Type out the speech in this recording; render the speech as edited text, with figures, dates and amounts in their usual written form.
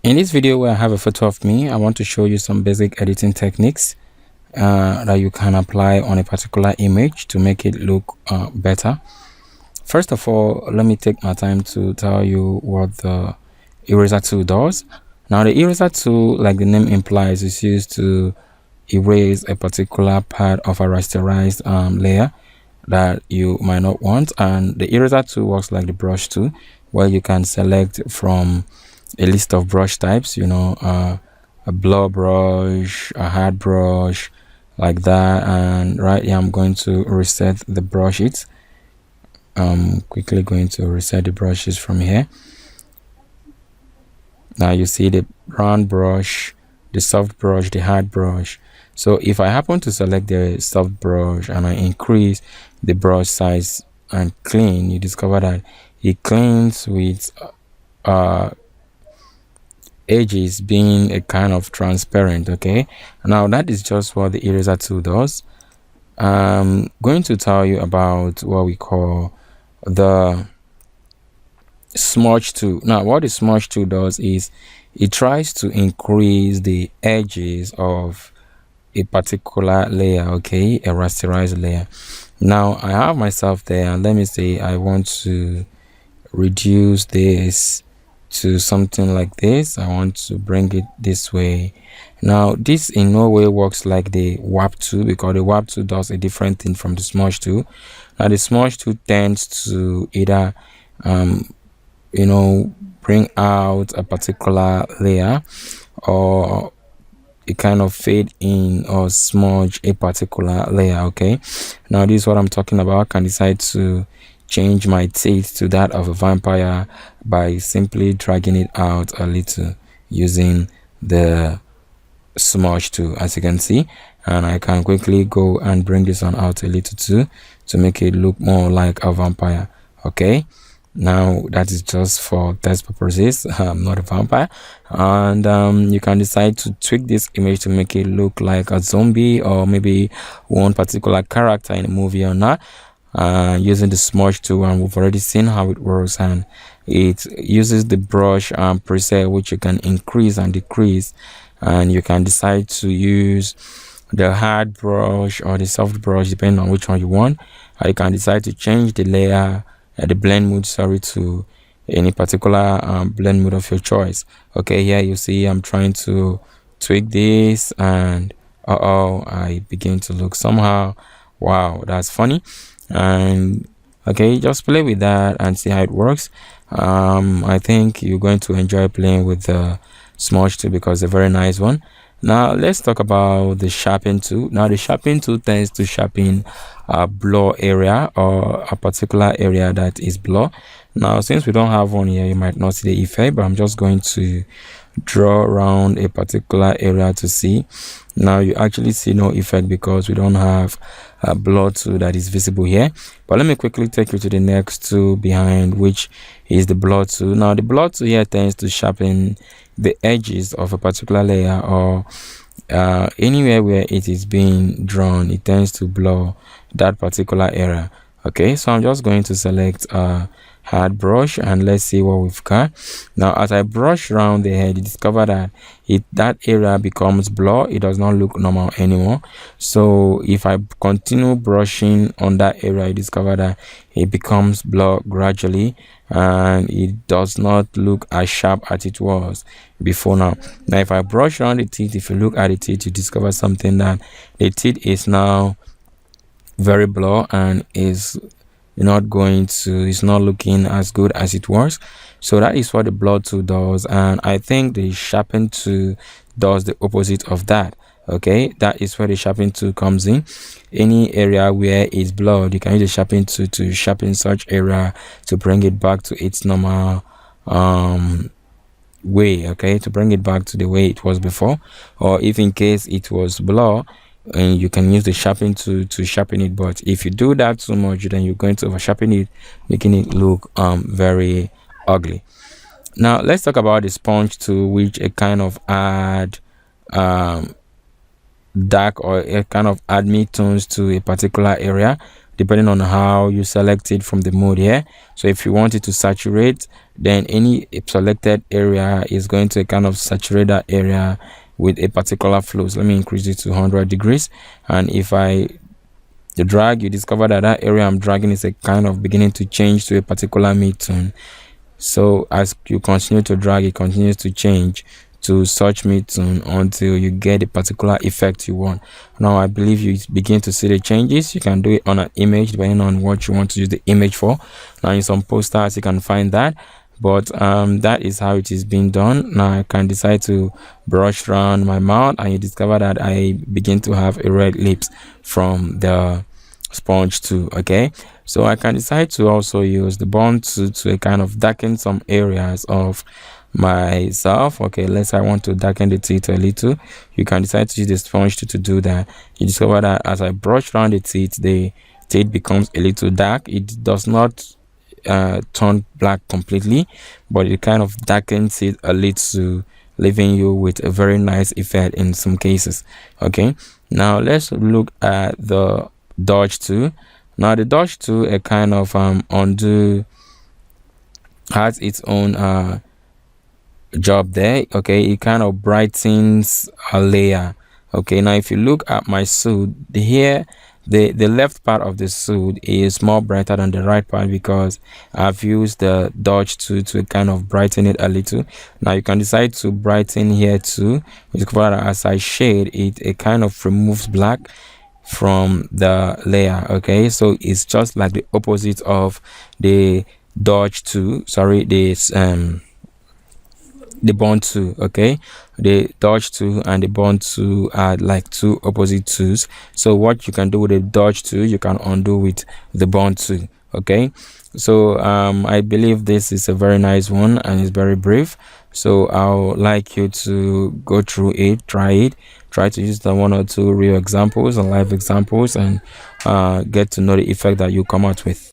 In this video where I have a photo of me, I want to show you some basic editing techniques that you can apply on a particular image to make it look better. First of all, let me take my time to tell you what the eraser tool does. Now the eraser tool, like the name implies, is used to erase a particular part of a rasterized layer that you might not want, and the eraser tool works like the brush tool, where you can select from a list of brush types, a blur brush, a hard brush, like that. And right here I'm going to reset the brushes. I'm quickly going to reset the brushes from here. Now you see the round brush, the soft brush, the hard brush. So if I happen to select the soft brush and I increase the brush size and clean, you discover that it cleans with edges being a kind of transparent. Okay, now that is just what the eraser tool does. I'm going to tell you about what we call the smudge tool. Now what the smudge tool does is it tries to increase the edges of a particular layer, okay, a rasterized layer. Now I have myself there, and let me say I want to reduce this to something like this. I want to bring it this way. Now this in no way works like the warp tool, because the warp tool does a different thing from the smudge tool. Now the smudge tool tends to either bring out a particular layer, or it kind of fade in or smudge a particular layer. Okay, now this is what I'm talking about. I can decide to change my teeth to that of a vampire by simply dragging it out a little using the smudge tool, as you can see. And I can quickly go and bring this one out a little too to make it look more like a vampire. Okay, now that is just for test purposes. I'm not a vampire. And you can decide to tweak this image to make it look like a zombie, or maybe one particular character in a movie or not, using the smudge tool. And we've already seen how it works, and it uses the brush preset, which you can increase and decrease. And you can decide to use the hard brush or the soft brush depending on which one you want. You can decide to change the layer, the blend mode, to any particular blend mode of your choice. Okay, here you see I'm trying to tweak this, and I begin to look somehow. Wow, that's funny. And okay, just play with that and see how it works. I think you're going to enjoy playing with the smudge tool because it's a very nice one. Now let's talk about the sharpen tool. Now the sharpen tool tends to sharpen a blur area, or a particular area that is blur. Now since we don't have one here, you might not see the effect, but I'm just going to draw around a particular area to see. Now you actually see no effect because we don't have a blur tool that is visible here. But let me quickly take you to the next tool behind, which is the blur tool. Now the blur tool here tends to sharpen the edges of a particular layer, or anywhere where it is being drawn, it tends to blur that particular area. Okay, so I'm just going to select hard brush, and let's see what we've got. Now as I brush around the head, you discover that that area becomes blur. It does not look normal anymore. So if I continue brushing on that area, you discover that it becomes blur gradually, and it does not look as sharp as it was before. Now if I brush around the teeth, if you look at the teeth, you discover something, that the teeth is now very blur and is not looking as good as it was. So that is what the blur tool does, and I think the sharpen tool does the opposite of that. Okay, that is where the sharpen tool comes in. Any area where it's blurred, you can use the sharpen tool to sharpen such area to bring it back to its normal way. Okay, to bring it back to the way it was before. Or if in case it was blur, and you can use the sharpen tool to sharpen it. But if you do that too much, then you're going to over sharpen it, making it look very ugly. Now let's talk about the sponge tool, which a kind of add dark, or a kind of add midtones to a particular area depending on how you select it from the mode here. So if you want it to saturate, then any selected area is going to kind of saturate that area with a particular flow. So let me increase it to 100 degrees, and if I drag, you discover that that area I'm dragging is a kind of beginning to change to a particular mid-tone. So as you continue to drag, it continues to change to such mid-tone until you get a particular effect you want. Now I believe you begin to see the changes. You can do it on an image depending on what you want to use the image for. Now in some posters you can find that, but that is how it is being done. Now I can decide to brush around my mouth, and you discover that I begin to have a red lips from the sponge too. Okay, so I can decide to also use the bond to kind of darken some areas of myself. Okay, let's say I want to darken the teeth a little. You can decide to use the sponge to do that. You discover that as I brush around the teeth becomes a little dark. It does not turn black completely, but it kind of darkens it a little, leaving you with a very nice effect in some cases. Okay, now let's look at the dodge tool. Now the dodge tool, a kind of undo, has its own job there. Okay, it kind of brightens a layer. Okay, now if you look at my suit here, the left part of the suit is more brighter than the right part because I've used the dodge tool to kind of brighten it a little. Now you can decide to brighten here too. You discover that as I shade it, it kind of removes black from the layer. Okay, so it's just like the opposite of the dodge tool, sorry, the bond tool. Okay, the dodge tool and the bond tool are like two opposite tools. So what you can do with the dodge tool, you can undo with the bond tool. Okay, so I believe this is a very nice one and it's very brief. So I'll like you to go through it, try to use the 1 or 2 real examples and live examples, and get to know the effect that you come out with.